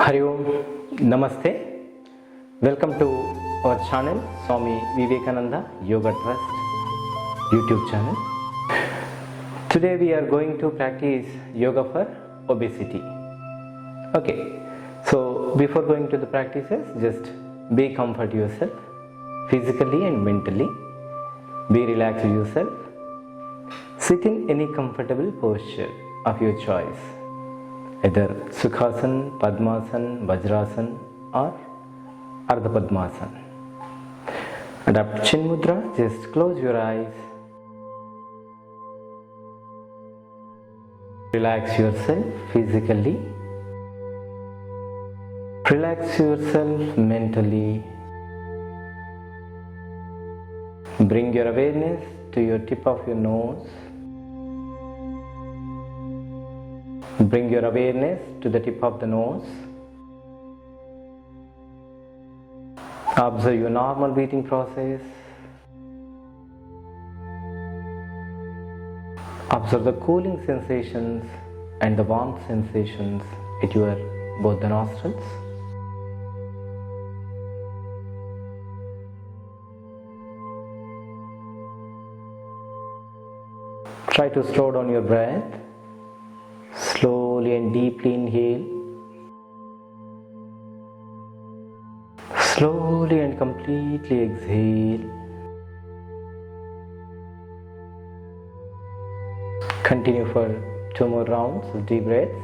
Hari Om, Namaste. Welcome to our channel, Swami Vivekananda Yoga Trust YouTube channel. Today we are going to practice yoga for obesity. Okay, so before going to the practices, just be comfort yourself physically and mentally. Be relaxed yourself. Sit in any comfortable posture of your choice. Either Sukhasana, Padmasana, Vajrasana or Ardha Padmasana. Adopt Chin Mudra, just close your eyes. Relax yourself physically. Relax yourself mentally. Bring your awareness to your tip of your nose. Bring your awareness to the tip of the nose. Observe your normal breathing process. Observe the cooling sensations and the warmth sensations at your both the nostrils. Try to slow down your breath. Slowly and deeply inhale. Slowly and completely exhale. Continue for 2 more rounds of deep breaths.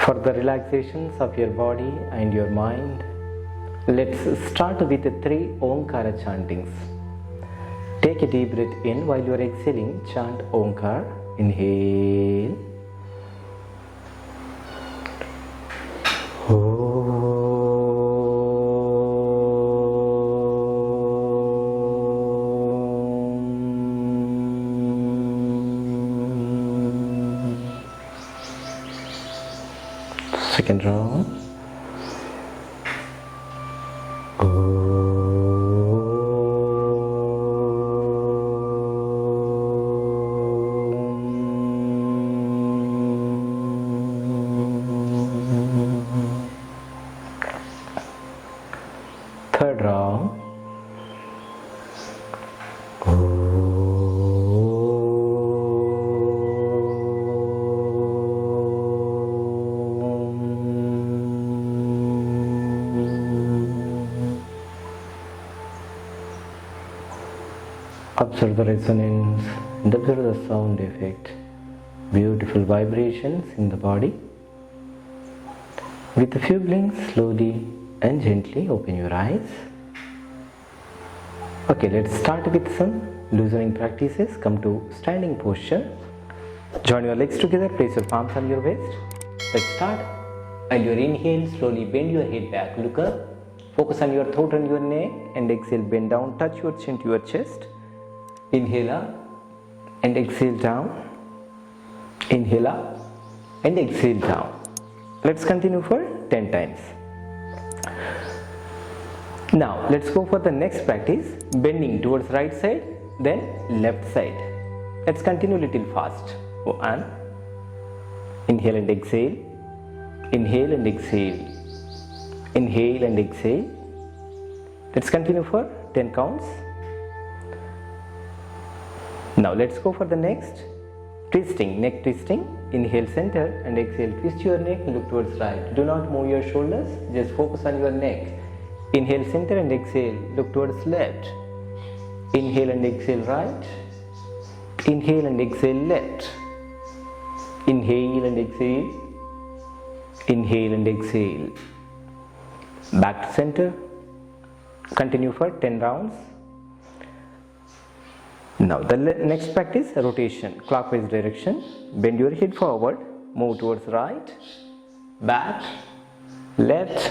For the relaxations of your body and your mind, let's start with the 3 Omkara chantings. Take a deep breath in while you are exhaling. Chant Omkar. Inhale. Second round. Third round. Observe the resonance and observe the sound effect. Beautiful vibrations in the body. With a few blinks, slowly and gently open your eyes. Okay, let's start with some loosening practices. Come to standing posture. Join your legs together, place your palms on your waist. Let's start. And your inhale, slowly bend your head back, look up. Focus on your throat and your neck, and exhale, bend down, touch your chin to your chest. Inhale up and exhale down. Inhale up and exhale down. Let's continue for 10 times. Now let's go for the next practice. Bending towards right side, then left side. Let's continue a little fast. One. Inhale and exhale. Inhale and exhale. Inhale and exhale. Let's continue for 10 counts. Now let's go for the next. Twisting, neck twisting. Inhale center and exhale. Twist your neck, look towards right. Do not move your shoulders, just focus on your neck. Inhale center and exhale, look towards left. Inhale and exhale right. Inhale and exhale left. Inhale and exhale. Inhale and exhale. Back to center. Continue for 10 rounds. Now the next practice, rotation, clockwise direction. Bend your head forward, move towards right, back, left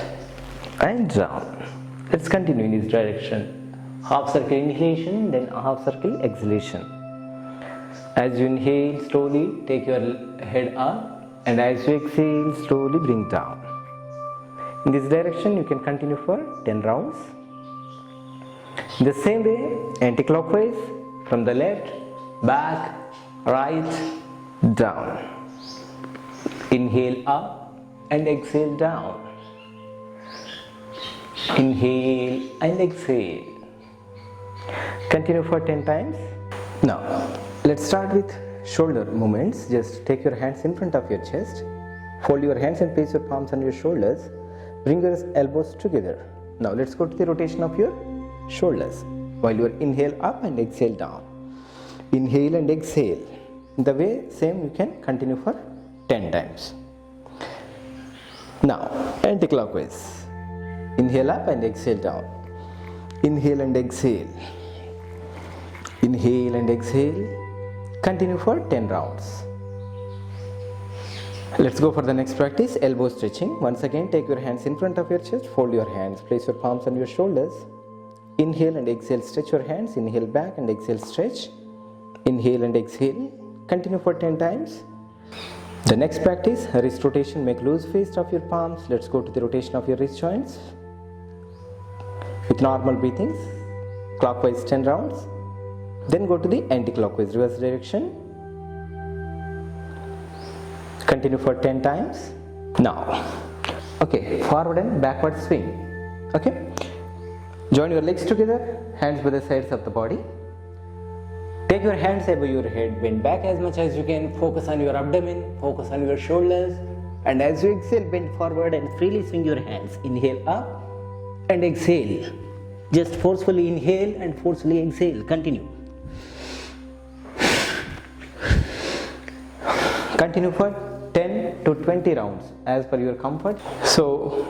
and down. Let's continue in this direction. Half circle inhalation, then half circle exhalation. As you inhale, slowly take your head up, and as you exhale, slowly bring down. In this direction you can continue for 10 rounds. In the same way, anti-clockwise, from the left, back, right, down. Inhale up and exhale down. Inhale and exhale. Continue for 10 times. Now, let's start with shoulder movements. Just take your hands in front of your chest. Fold your hands and place your palms on your shoulders. Bring your elbows together. Now, let's go to the rotation of your shoulders. While you inhale up and exhale down. Inhale and exhale. In the way, same you can continue for 10 times. Now, anti-clockwise. Inhale up and exhale down. Inhale and exhale. Inhale and exhale. Continue for 10 rounds. Let's go for the next practice, elbow stretching. Once again, take your hands in front of your chest. Fold your hands. Place your palms on your shoulders. Inhale and exhale. Stretch your hands. Inhale back and exhale. Stretch. Inhale and exhale. Continue for 10 times. The next practice, wrist rotation. Make loose fist of your palms. Let's go to the rotation of your wrist joints. With normal breathings, clockwise 10 rounds. Then go to the anti-clockwise reverse direction. Continue for 10 times. Now, okay, forward and backward swing. Okay, join your legs together, hands by the sides of the body. Take your hands above your head, bend back as much as you can, focus on your abdomen, focus on your shoulders, and as you exhale, bend forward and freely swing your hands. Inhale up and exhale. Just forcefully inhale and forcefully exhale. Continue. Continue for 10 to 20 rounds as per your comfort. So,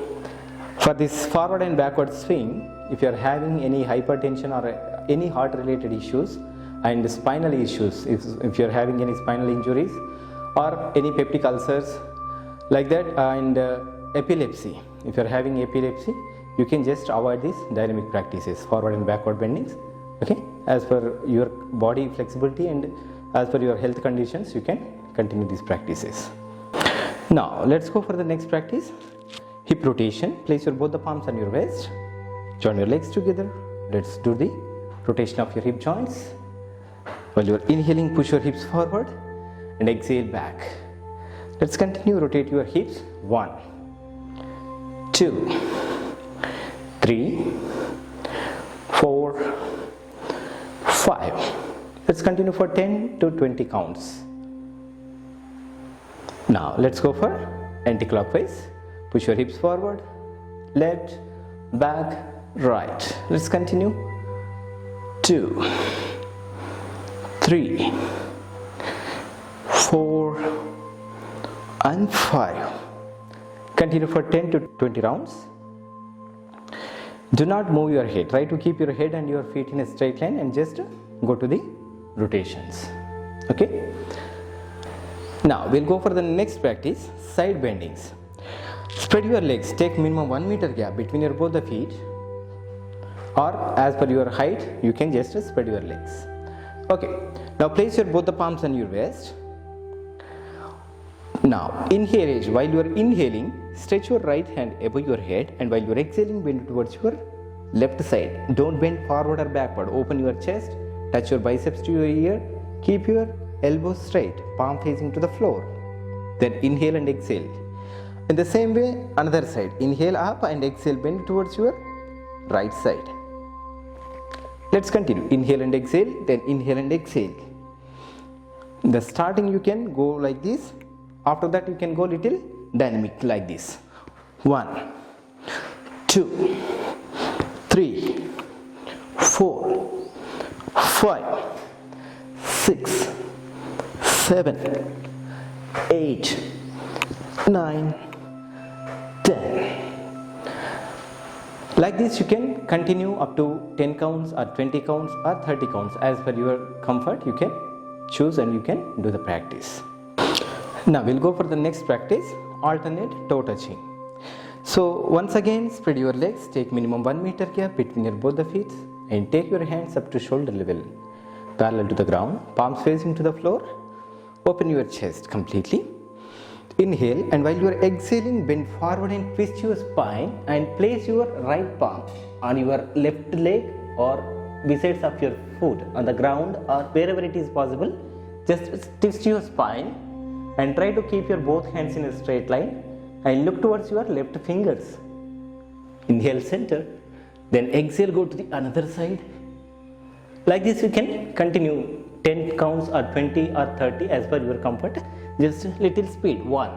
for this forward and backward swing, if you are having any hypertension or any heart related issues, and spinal issues, if you are having any spinal injuries or any peptic ulcers like that, and epilepsy, if you are having epilepsy, you can just avoid these dynamic practices, forward and backward bendings. Okay, as per your body flexibility and as per your health conditions, you can continue these practices. Now let's go for the next practice, hip rotation. Place your both the palms on your waist, join your legs together. Let's do the rotation of your hip joints. While you are inhaling, push your hips forward and exhale back. Let's continue, rotate your hips. 1, 2, 3, 4, 5. Let's continue for 10 to 20 counts. Now let's go for anti-clockwise. Push your hips forward, left, back, right. Let's continue. 2, 3, 4, and 5. Continue for 10 to 20 rounds. Do not move your head. Try to keep your head and your feet in a straight line and just go to the rotations. Okay. Now we'll go for the next practice, side bendings. Spread your legs. Take minimum 1 meter gap between your both the feet, or as per your height, you can just spread your legs. Okay, now place your both the palms on your waist. Now inhale. While you are inhaling, stretch your right hand above your head, and while you are exhaling, bend towards your left side. Don't bend forward or backward. Open your chest, touch your biceps to your ear, keep your elbows straight, palm facing to the floor. Then inhale and exhale. In the same way, another side. Inhale up and exhale, bend towards your right side. Let's continue. Inhale and exhale, then inhale and exhale. In the starting you can go like this. After that you can go little dynamic like this. 1, 2, 3, 4, 5, 6, 7, 8, 9, 10. Like this you can continue up to 10 counts or 20 counts or 30 counts as per your comfort. You can choose and you can do the practice. Now we'll go for the next practice, alternate toe touching. So once again, spread your legs, take minimum 1 meter gap between your both the feet and take your hands up to shoulder level, parallel to the ground, palms facing to the floor. Open your chest completely. Inhale, and while you are exhaling, bend forward and twist your spine and place your right palm on your left leg or besides of your foot on the ground or wherever it is possible. Just twist your spine and try to keep your both hands in a straight line and look towards your left fingers. Inhale, center, then exhale, go to the another side. Like this you can continue 10 counts or 20 or 30 as per your comfort. Just a little speed. 1,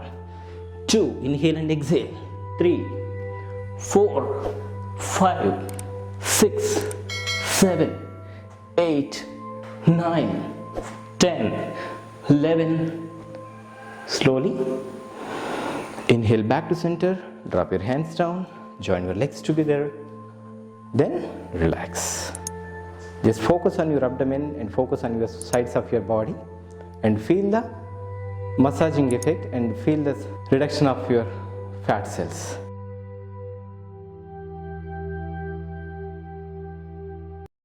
2, inhale and exhale. 3, 4, 5, 6, 7, 8, 9, 10, 11. Slowly inhale back to center, drop your hands down, join your legs together, then relax. Just focus on your abdomen and focus on your sides of your body and feel the massaging effect and feel the reduction of your fat cells.